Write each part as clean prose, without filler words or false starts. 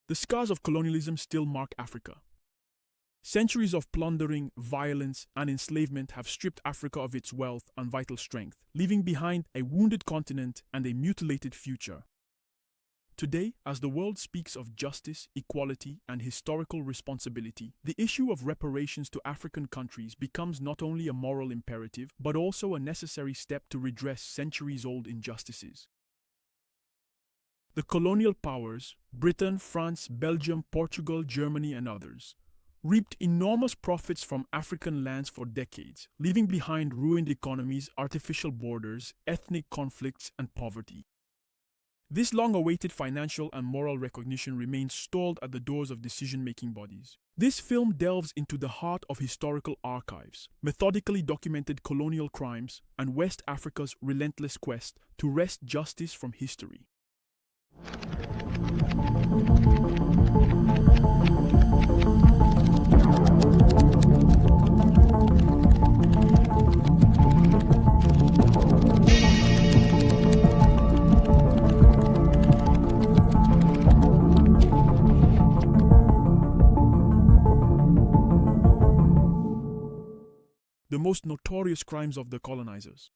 The scars of colonialism still mark Africa. Centuries of plundering, violence, and enslavement have stripped Africa of its wealth and vital strength, leaving behind a wounded continent and a mutilated future. Today, as the world speaks of justice, equality, and historical responsibility, the issue of reparations to African countries becomes not only a moral imperative, but also a necessary step to redress centuries-old injustices. The colonial powers, Britain, France, Belgium, Portugal, Germany, and others, reaped enormous profits from African lands for decades, leaving behind ruined economies, artificial borders, ethnic conflicts, and poverty. This long-awaited financial and moral recognition remains stalled at the doors of decision-making bodies. This film delves into the heart of historical archives, methodically documented colonial crimes, and West Africa's relentless quest to wrest justice from history. The most notorious crimes of the colonizers.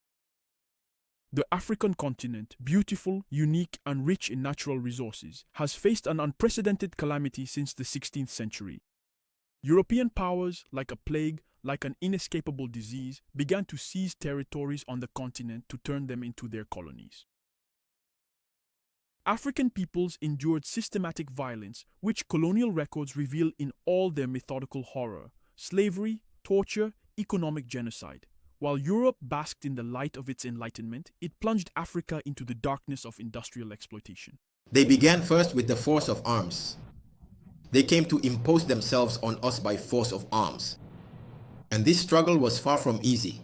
The African continent, beautiful, unique, and rich in natural resources, has faced an unprecedented calamity since the 16th century. European powers, like a plague, like an inescapable disease, began to seize territories on the continent to turn them into their colonies. African peoples endured systematic violence, which colonial records reveal in all their methodical horror: slavery, torture, economic genocide. While Europe basked in the light of its enlightenment, it plunged Africa into the darkness of industrial exploitation. They began first with the force of arms. They came to impose themselves on us by force of arms. And this struggle was far from easy.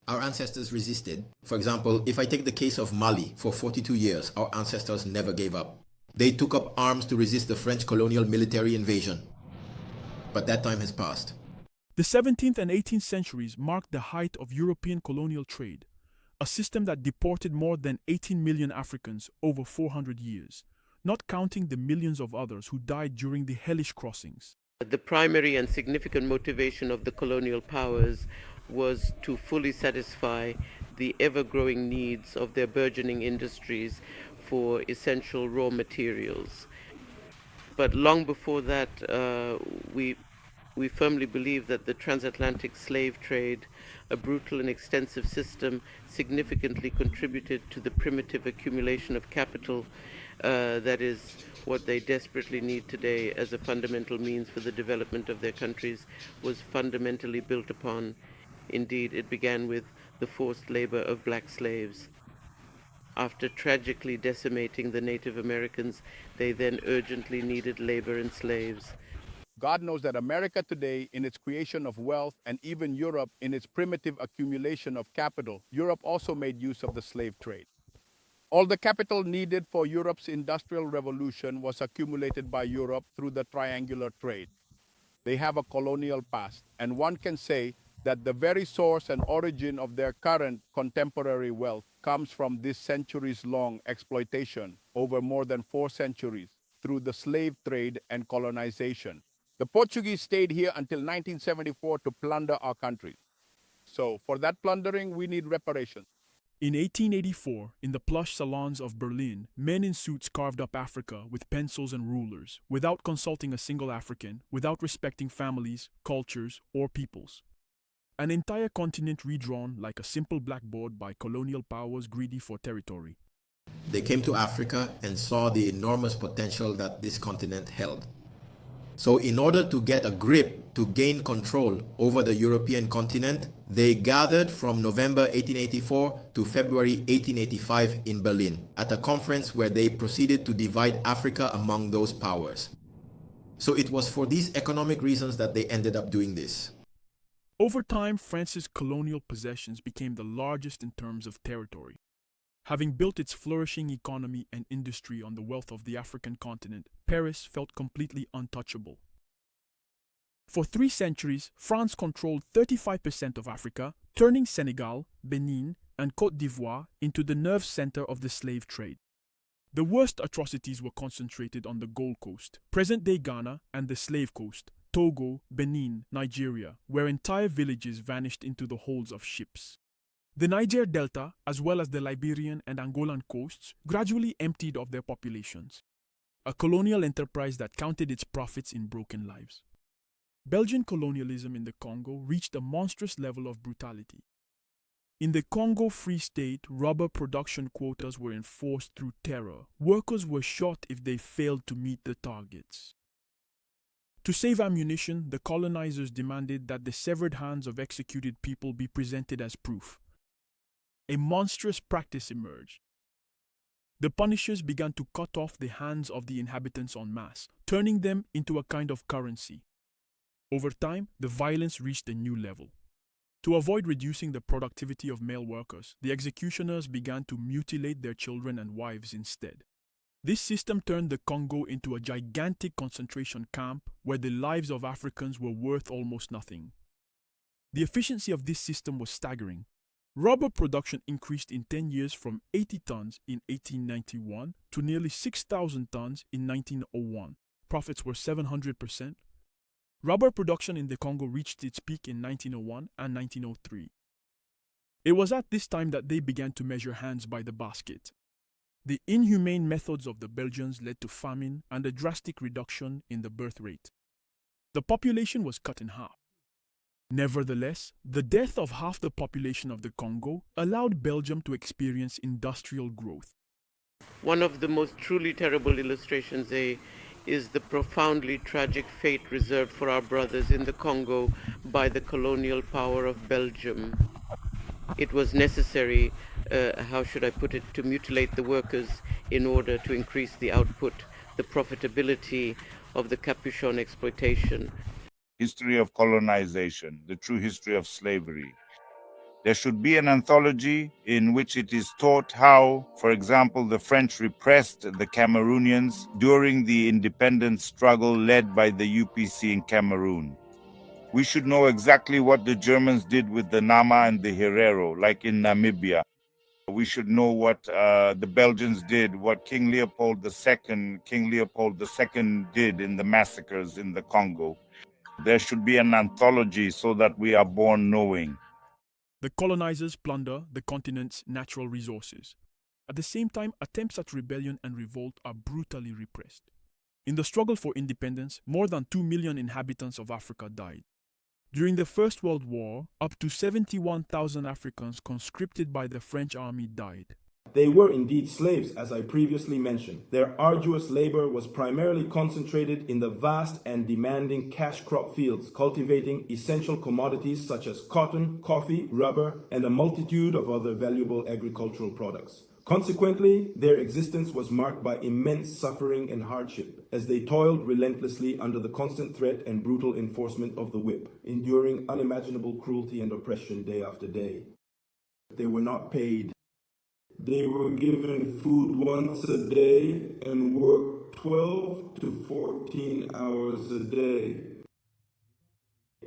Our ancestors resisted. For example, if I take the case of Mali, for 42 years, our ancestors never gave up. They took up arms to resist the French colonial military invasion. But that time has passed. The 17th and 18th centuries marked the height of European colonial trade, a system that deported more than 18 million Africans over 400 years, not counting the millions of others who died during the hellish crossings. The primary and significant motivation of the colonial powers was to fully satisfy the ever-growing needs of their burgeoning industries for essential raw materials. But long before that, we firmly believe that the transatlantic slave trade, a brutal and extensive system, significantly contributed to the primitive accumulation of capital that is what they desperately need today as a fundamental means for the development of their countries, was fundamentally built upon. Indeed, it began with the forced labor of black slaves. After tragically decimating the Native Americans, they then urgently needed labor and slaves. God knows that America today, in its creation of wealth, and even Europe in its primitive accumulation of capital, Europe also made use of the slave trade. All the capital needed for Europe's industrial revolution was accumulated by Europe through the triangular trade. They have a colonial past, and one can say that the very source and origin of their current contemporary wealth comes from this centuries-long exploitation over more than 4 centuries through the slave trade and colonization. The Portuguese stayed here until 1974 to plunder our country. So for that plundering, we need reparations. In 1884, in the plush salons of Berlin, men in suits carved up Africa with pencils and rulers, without consulting a single African, without respecting families, cultures, or peoples. An entire continent redrawn like a simple blackboard by colonial powers greedy for territory. They came to Africa and saw the enormous potential that this continent held. So in order to get a grip, to gain control over the European continent, they gathered from November 1884 to February 1885 in Berlin at a conference where they proceeded to divide Africa among those powers. So it was for these economic reasons that they ended up doing this. Over time, France's colonial possessions became the largest in terms of territory. Having built its flourishing economy and industry on the wealth of the African continent, Paris felt completely untouchable. For 3 centuries, France controlled 35% of Africa, turning Senegal, Benin, and Côte d'Ivoire into the nerve center of the slave trade. The worst atrocities were concentrated on the Gold Coast, present-day Ghana, and the Slave Coast, Togo, Benin, Nigeria, where entire villages vanished into the holds of ships. The Niger Delta, as well as the Liberian and Angolan coasts, gradually emptied of their populations. A colonial enterprise that counted its profits in broken lives. Belgian colonialism in the Congo reached a monstrous level of brutality. In the Congo Free State, rubber production quotas were enforced through terror. Workers were shot if they failed to meet the targets. To save ammunition, the colonizers demanded that the severed hands of executed people be presented as proof. A monstrous practice emerged. The punishers began to cut off the hands of the inhabitants en masse, turning them into a kind of currency. Over time, the violence reached a new level. To avoid reducing the productivity of male workers, the executioners began to mutilate their children and wives instead. This system turned the Congo into a gigantic concentration camp where the lives of Africans were worth almost nothing. The efficiency of this system was staggering. Rubber production increased in 10 years from 80 tons in 1891 to nearly 6,000 tons in 1901. Profits were 700%. Rubber production in the Congo reached its peak in 1901 and 1903. It was at this time that they began to measure hands by the basket. The inhumane methods of the Belgians led to famine and a drastic reduction in the birth rate. The population was cut in half. Nevertheless, the death of half the population of the Congo allowed Belgium to experience industrial growth. One of the most truly terrible illustrations, is the profoundly tragic fate reserved for our brothers in the Congo by the colonial power of Belgium. It was necessary, to mutilate the workers in order to increase the output, the profitability of the capuchon exploitation. History of colonization, the true history of slavery. There should be an anthology in which it is taught how, for example, the French repressed the Cameroonians during the independence struggle led by the UPC in Cameroon. We should know exactly what the Germans did with the Nama and the Herero, like in Namibia. We should know what the Belgians did, what King Leopold II did in the massacres in the Congo. There should be an anthology so that we are born knowing. The colonizers plunder the continent's natural resources. At the same time, attempts at rebellion and revolt are brutally repressed. In the struggle for independence, more than 2 million inhabitants of Africa died. During the First World War, up to 71,000 Africans conscripted by the French army died. They were indeed slaves, as I previously mentioned. Their arduous labor was primarily concentrated in the vast and demanding cash crop fields, cultivating essential commodities such as cotton, coffee, rubber, and a multitude of other valuable agricultural products. Consequently, their existence was marked by immense suffering and hardship, as they toiled relentlessly under the constant threat and brutal enforcement of the whip, enduring unimaginable cruelty and oppression day after day. They were not paid. They were given food once a day and worked 12 to 14 hours a day.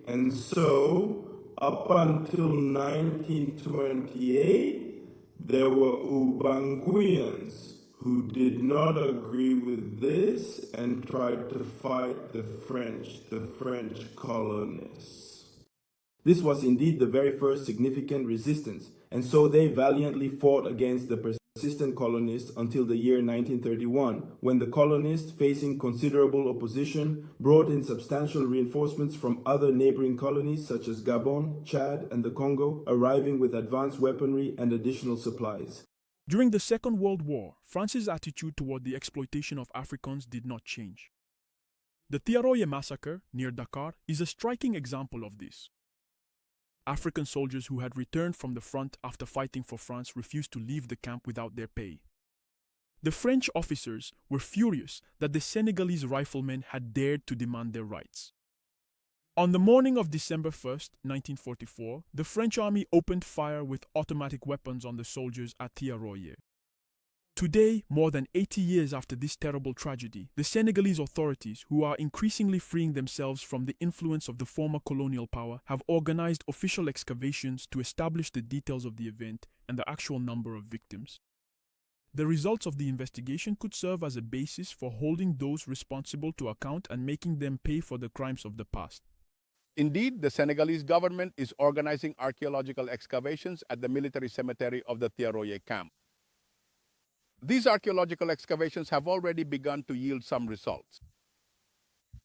And so, up until 1928, there were Ubanguyans who did not agree with this and tried to fight the French colonists. This was indeed the very first significant resistance, and so they valiantly fought against the persistent colonists until the year 1931, when the colonists, facing considerable opposition, brought in substantial reinforcements from other neighboring colonies such as Gabon, Chad, and the Congo, arriving with advanced weaponry and additional supplies. During the Second World War, France's attitude toward the exploitation of Africans did not change. The Thiaroye massacre near Dakar is a striking example of this. African soldiers who had returned from the front after fighting for France refused to leave the camp without their pay. The French officers were furious that the Senegalese riflemen had dared to demand their rights. On the morning of December 1st, 1944, the French army opened fire with automatic weapons on the soldiers at Thiaroye. Today, more than 80 years after this terrible tragedy, the Senegalese authorities, who are increasingly freeing themselves from the influence of the former colonial power, have organized official excavations to establish the details of the event and the actual number of victims. The results of the investigation could serve as a basis for holding those responsible to account and making them pay for the crimes of the past. Indeed, the Senegalese government is organizing archaeological excavations at the military cemetery of the Thiaroye camp. These archaeological excavations have already begun to yield some results.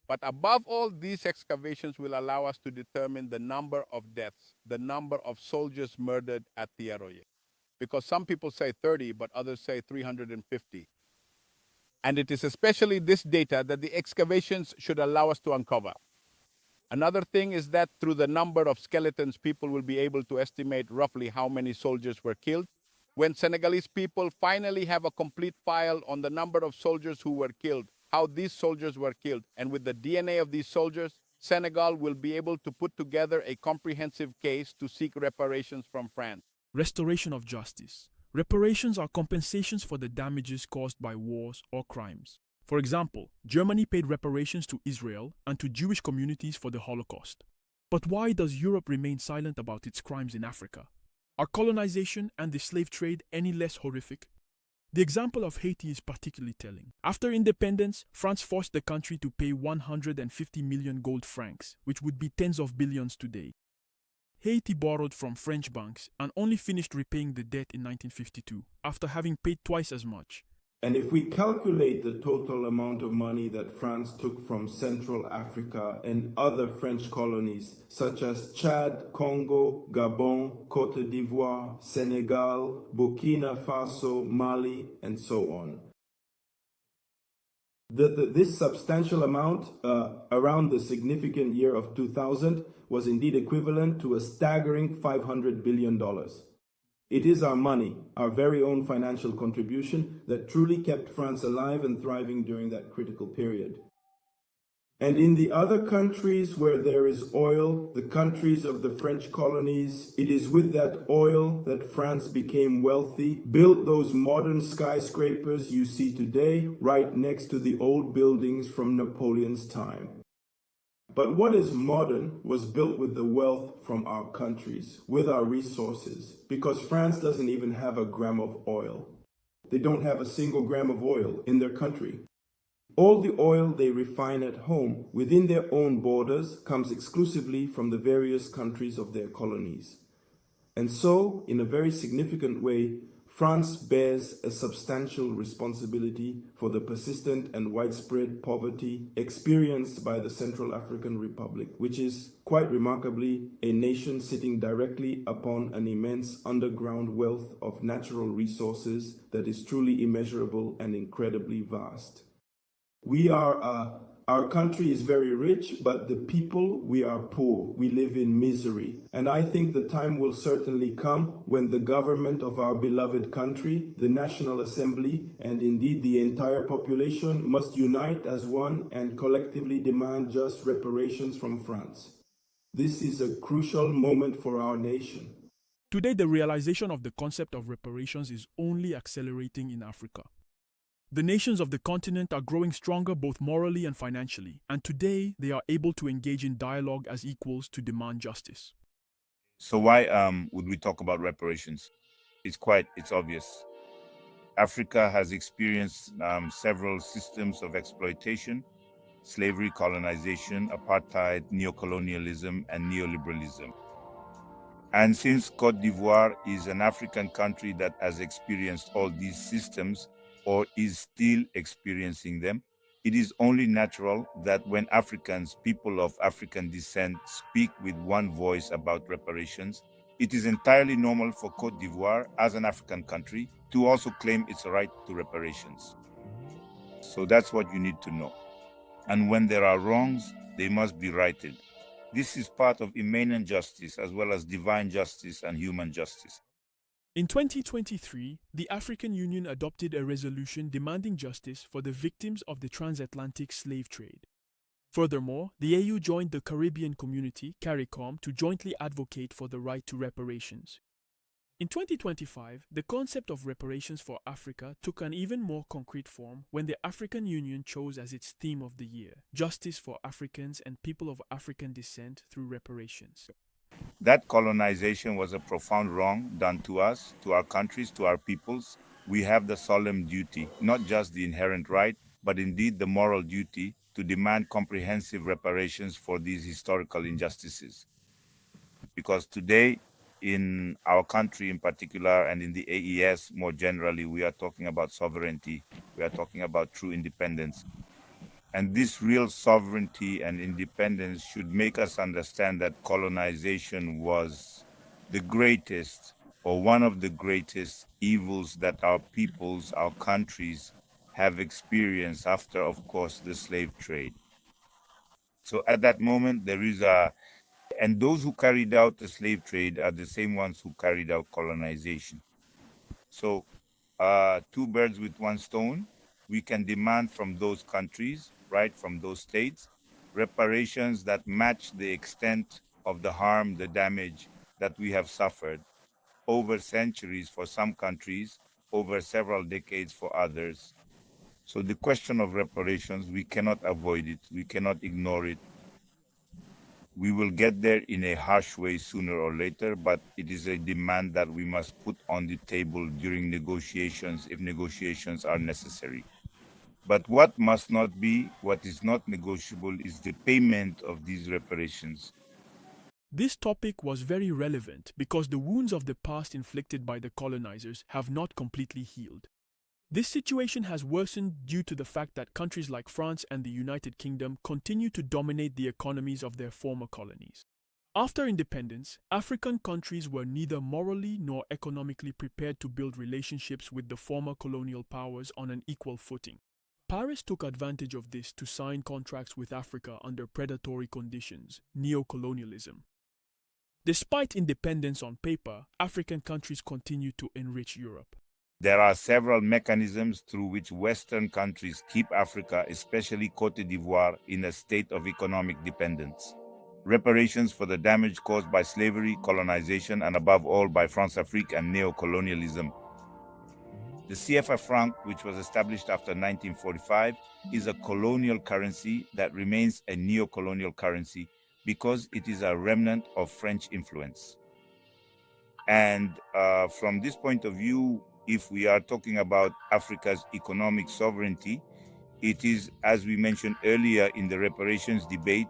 But above all, these excavations will allow us to determine the number of deaths, the number of soldiers murdered at Thiaroye. Because some people say 30, but others say 350. And it is especially this data that the excavations should allow us to uncover. Another thing is that through the number of skeletons, people will be able to estimate roughly how many soldiers were killed. When Senegalese people finally have a complete file on the number of soldiers who were killed, how these soldiers were killed, and with the DNA of these soldiers, Senegal will be able to put together a comprehensive case to seek reparations from France. Restoration of justice. Reparations are compensations for the damages caused by wars or crimes. For example, Germany paid reparations to Israel and to Jewish communities for the Holocaust. But why does Europe remain silent about its crimes in Africa? Are colonization and the slave trade any less horrific? The example of Haiti is particularly telling. After independence, France forced the country to pay 150 million gold francs, which would be tens of billions today. Haiti borrowed from French banks and only finished repaying the debt in 1952, after having paid twice as much. And if we calculate the total amount of money that France took from Central Africa and other French colonies, such as Chad, Congo, Gabon, Côte d'Ivoire, Senegal, Burkina Faso, Mali, and so on, this substantial amount around the significant year of 2000 was indeed equivalent to a staggering $500 billion. It is our money, our very own financial contribution, that truly kept France alive and thriving during that critical period. And in the other countries where there is oil, the countries of the French colonies, it is with that oil that France became wealthy, built those modern skyscrapers you see today right next to the old buildings from Napoleon's time. But what is modern was built with the wealth from our countries, with our resources, because France doesn't even have a gram of oil. They don't have a single gram of oil in their country. All the oil they refine at home within their own borders comes exclusively from the various countries of their colonies. And so, in a very significant way, France bears a substantial responsibility for the persistent and widespread poverty experienced by the Central African Republic, which is, quite remarkably, a nation sitting directly upon an immense underground wealth of natural resources that is truly immeasurable and incredibly vast. Our country is very rich, but the people, we are poor. We live in misery. And I think the time will certainly come when the government of our beloved country, the National Assembly, and indeed the entire population must unite as one and collectively demand just reparations from France. This is a crucial moment for our nation. Today, the realization of the concept of reparations is only accelerating in Africa. The nations of the continent are growing stronger both morally and financially, and today they are able to engage in dialogue as equals to demand justice. So why would we talk about reparations? It's obvious. Africa has experienced several systems of exploitation: slavery, colonization, apartheid, neocolonialism, and neoliberalism. And since Côte d'Ivoire is an African country that has experienced all these systems, or is still experiencing them, it is only natural that when Africans, people of African descent, speak with one voice about reparations, it is entirely normal for Côte d'Ivoire, as an African country, to also claim its right to reparations. So that's what you need to know. And when there are wrongs, they must be righted. This is part of immanent justice, as well as divine justice and human justice. In 2023, the African Union adopted a resolution demanding justice for the victims of the transatlantic slave trade. Furthermore, the AU joined the Caribbean community, CARICOM, to jointly advocate for the right to reparations. In 2025, the concept of reparations for Africa took an even more concrete form when the African Union chose as its theme of the year, Justice for Africans and People of African Descent through Reparations. That colonization was a profound wrong done to us, to our countries, to our peoples, we have the solemn duty, not just the inherent right, but indeed the moral duty to demand comprehensive reparations for these historical injustices. Because today, in our country in particular, and in the AES more generally, we are talking about sovereignty, we are talking about true independence. And this real sovereignty and independence should make us understand that colonization was the greatest, or one of the greatest evils that our peoples, our countries have experienced after, of course, the slave trade. So at that moment, and those who carried out the slave trade are the same ones who carried out colonization. So two birds with one stone, we can demand from those countries, right, from those states, reparations that match the extent of the harm, the damage that we have suffered over centuries for some countries, over several decades for others. So the question of reparations, we cannot avoid it, we cannot ignore it. We will get there in a harsh way sooner or later, but it is a demand that we must put on the table during negotiations, if negotiations are necessary. But what must not be, what is not negotiable, is the payment of these reparations. This topic was very relevant because the wounds of the past inflicted by the colonizers have not completely healed. This situation has worsened due to the fact that countries like France and the United Kingdom continue to dominate the economies of their former colonies. After independence, African countries were neither morally nor economically prepared to build relationships with the former colonial powers on an equal footing. Paris took advantage of this to sign contracts with Africa under predatory conditions, neocolonialism. Despite independence on paper, African countries continue to enrich Europe. There are several mechanisms through which Western countries keep Africa, especially Cote d'Ivoire, in a state of economic dependence. Reparations for the damage caused by slavery, colonization, and above all by France-Afrique and neocolonialism. The CFA franc, which was established after 1945, is a colonial currency that remains a neocolonial currency because it is a remnant of French influence. And from this point of view, if we are talking about Africa's economic sovereignty, it is, as we mentioned earlier in the reparations debate,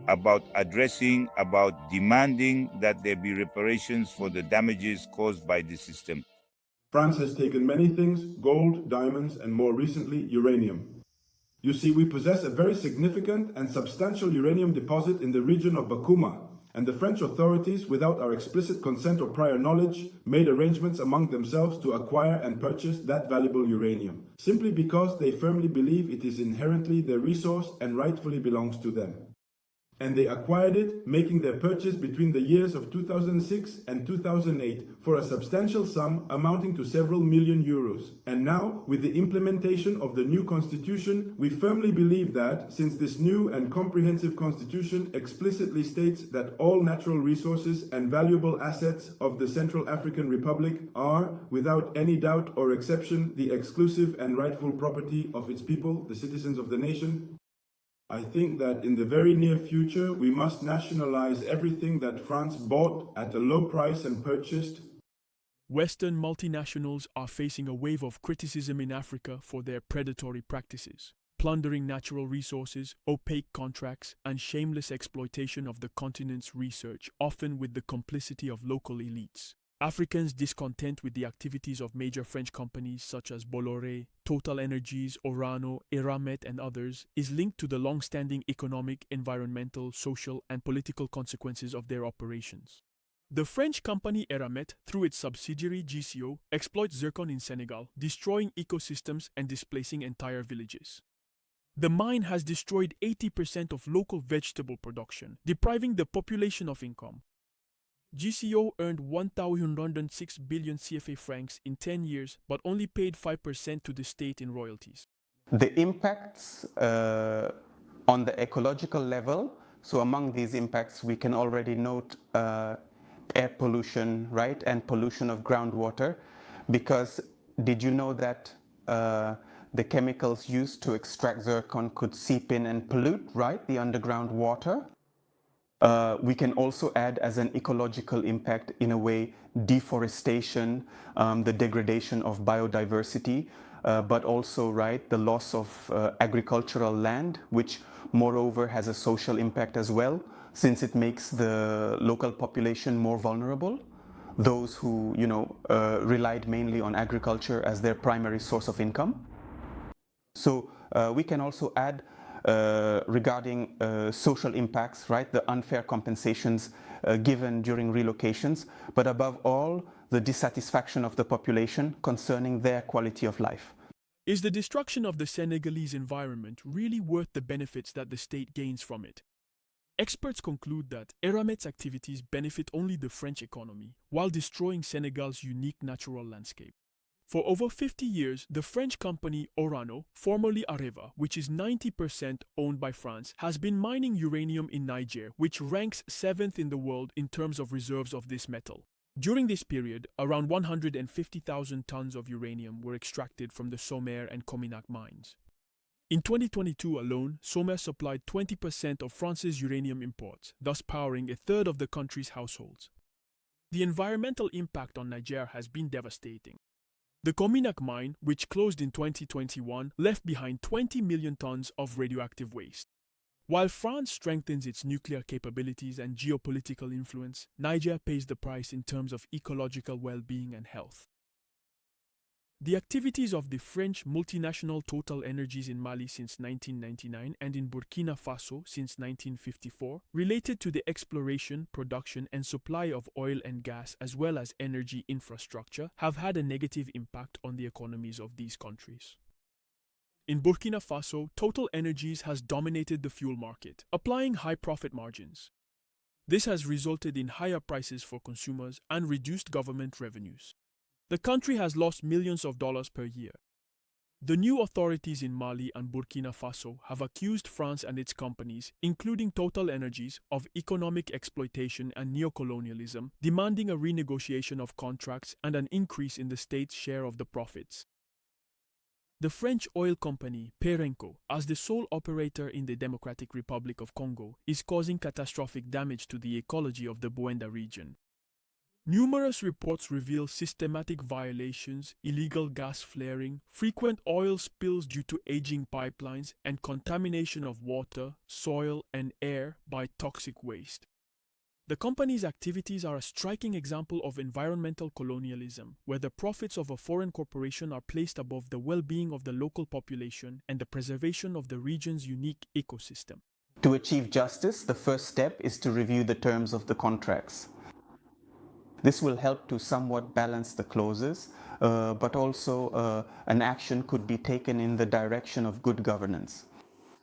about addressing, about demanding that there be reparations for the damages caused by the system. France has taken many things: gold, diamonds, and more recently, uranium. You see, we possess a very significant and substantial uranium deposit in the region of Bakuma, and the French authorities, without our explicit consent or prior knowledge, made arrangements among themselves to acquire and purchase that valuable uranium, simply because they firmly believe it is inherently their resource and rightfully belongs to them. And they acquired it, making their purchase between the years of 2006 and 2008 for a substantial sum amounting to several million euros. And now, with the implementation of the new constitution, we firmly believe that, since this new and comprehensive constitution explicitly states that all natural resources and valuable assets of the Central African Republic are, without any doubt or exception, the exclusive and rightful property of its people, the citizens of the nation, I think that in the very near future, we must nationalize everything that France bought at a low price and purchased. Western multinationals are facing a wave of criticism in Africa for their predatory practices, plundering natural resources, opaque contracts, and shameless exploitation of the continent's research, often with the complicity of local elites. Africans discontent with the activities of major French companies such as Bolloré, Total Energies, Orano, Eramet, and others is linked to the long-standing economic, environmental, social, and political consequences of their operations. The French company Eramet, through its subsidiary GCO, exploits zircon in Senegal, destroying ecosystems and displacing entire villages. The mine has destroyed 80% of local vegetable production, depriving the population of income. GCO earned 1,106 billion CFA francs in 10 years, but only paid 5% to the state in royalties. The impacts on the ecological level, so among these impacts we can already note air pollution, right, and pollution of groundwater, because did you know that the chemicals used to extract zircon could seep in and pollute, right, the underground water? We can also add as an ecological impact, in a way, deforestation, the degradation of biodiversity, but also, right, the loss of agricultural land, which moreover has a social impact as well, since it makes the local population more vulnerable. Those who, relied mainly on agriculture as their primary source of income. So we can also add regarding social impacts, right? The unfair compensations given during relocations, but above all, the dissatisfaction of the population concerning their quality of life. Is the destruction of the Senegalese environment really worth the benefits that the state gains from it? Experts conclude that Eramet's activities benefit only the French economy, while destroying Senegal's unique natural landscape. For over 50 years, the French company Orano, formerly Areva, which is 90% owned by France, has been mining uranium in Niger, which ranks 7th in the world in terms of reserves of this metal. During this period, around 150,000 tons of uranium were extracted from the Sommer and Cominac mines. In 2022 alone, Sommer supplied 20% of France's uranium imports, thus powering a third of the country's households. The environmental impact on Niger has been devastating. The Cominac mine, which closed in 2021, left behind 20 million tons of radioactive waste. While France strengthens its nuclear capabilities and geopolitical influence, Niger pays the price in terms of ecological well-being and health. The activities of the French multinational Total Energies in Mali since 1999 and in Burkina Faso since 1954 related to the exploration, production and supply of oil and gas as well as energy infrastructure have had a negative impact on the economies of these countries. In Burkina Faso, Total Energies has dominated the fuel market, applying high profit margins. This has resulted in higher prices for consumers and reduced government revenues. The country has lost millions of dollars per year. The new authorities in Mali and Burkina Faso have accused France and its companies, including Total Energies, of economic exploitation and neocolonialism, demanding a renegotiation of contracts and an increase in the state's share of the profits. The French oil company Perenco, as the sole operator in the Democratic Republic of Congo, is causing catastrophic damage to the ecology of the Bwenda region. Numerous reports reveal systematic violations, illegal gas flaring, frequent oil spills due to aging pipelines, and contamination of water, soil, and air by toxic waste. The company's activities are a striking example of environmental colonialism, where the profits of a foreign corporation are placed above the well-being of the local population and the preservation of the region's unique ecosystem. To achieve justice, the first step is to review the terms of the contracts. This will help to somewhat balance the clauses, but also an action could be taken in the direction of good governance.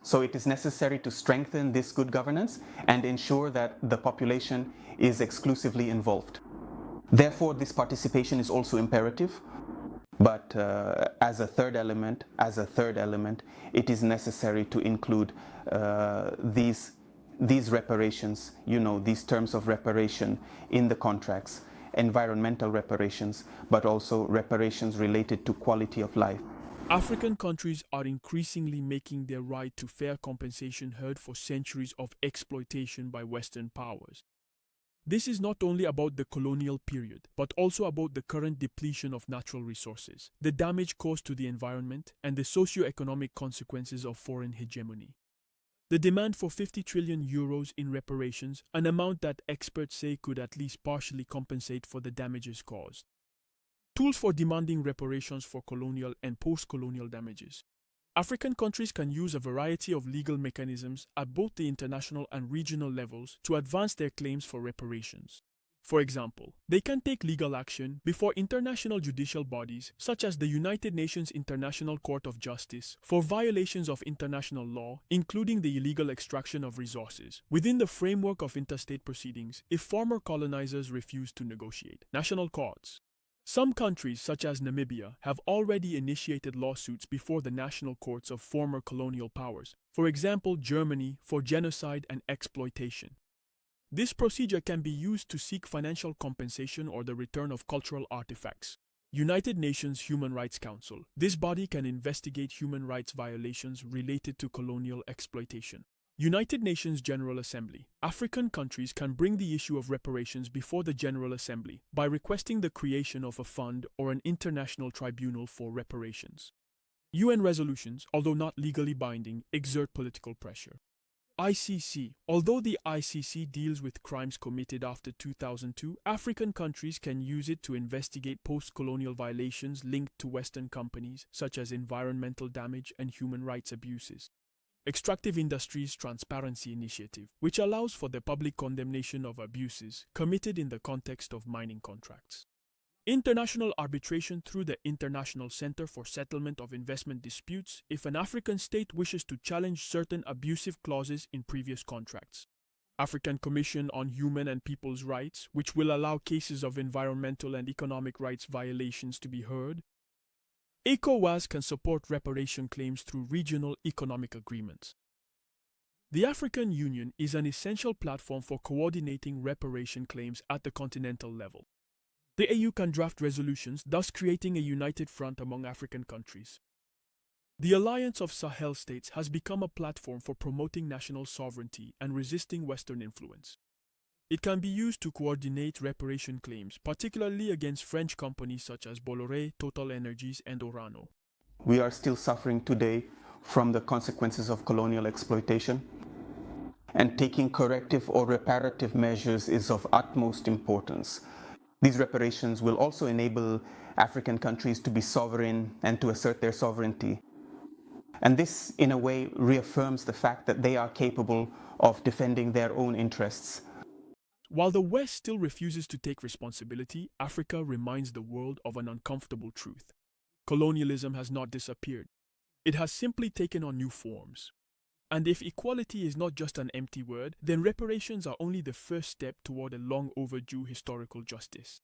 So it is necessary to strengthen this good governance and ensure that the population is exclusively involved. Therefore, this participation is also imperative, but as a third element, it is necessary to include these reparations, these terms of reparation in the contracts, environmental reparations, but also reparations related to quality of life. African countries are increasingly making their right to fair compensation heard for centuries of exploitation by Western powers. This is not only about the colonial period, but also about the current depletion of natural resources, the damage caused to the environment, and the socio-economic consequences of foreign hegemony. The demand for 50 trillion euros in reparations, an amount that experts say could at least partially compensate for the damages caused. Tools for demanding reparations for colonial and post-colonial damages. African countries can use a variety of legal mechanisms at both the international and regional levels to advance their claims for reparations. For example, they can take legal action before international judicial bodies such as the United Nations International Court of Justice for violations of international law, including the illegal extraction of resources, within the framework of interstate proceedings if former colonizers refuse to negotiate. National courts. Some countries, such as Namibia, have already initiated lawsuits before the national courts of former colonial powers, for example Germany, for genocide and exploitation. This procedure can be used to seek financial compensation or the return of cultural artifacts. United Nations Human Rights Council. This body can investigate human rights violations related to colonial exploitation. United Nations General Assembly. African countries can bring the issue of reparations before the General Assembly by requesting the creation of a fund or an international tribunal for reparations. UN resolutions, although not legally binding, exert political pressure. ICC. Although the ICC deals with crimes committed after 2002, African countries can use it to investigate post-colonial violations linked to Western companies, such as environmental damage and human rights abuses. Extractive Industries Transparency Initiative, which allows for the public condemnation of abuses committed in the context of mining contracts. International arbitration through the International Center for Settlement of Investment Disputes if an African state wishes to challenge certain abusive clauses in previous contracts. African Commission on Human and People's Rights, which will allow cases of environmental and economic rights violations to be heard. ECOWAS can support reparation claims through regional economic agreements. The African Union is an essential platform for coordinating reparation claims at the continental level. The AU can draft resolutions, thus creating a united front among African countries. The Alliance of Sahel States has become a platform for promoting national sovereignty and resisting Western influence. It can be used to coordinate reparation claims, particularly against French companies such as Bolloré, Total Energies, and Orano. We are still suffering today from the consequences of colonial exploitation, and taking corrective or reparative measures is of utmost importance. These reparations will also enable African countries to be sovereign and to assert their sovereignty. And this, in a way, reaffirms the fact that they are capable of defending their own interests. While the West still refuses to take responsibility, Africa reminds the world of an uncomfortable truth. Colonialism has not disappeared. It has simply taken on new forms. And if equality is not just an empty word, then reparations are only the first step toward a long overdue historical justice.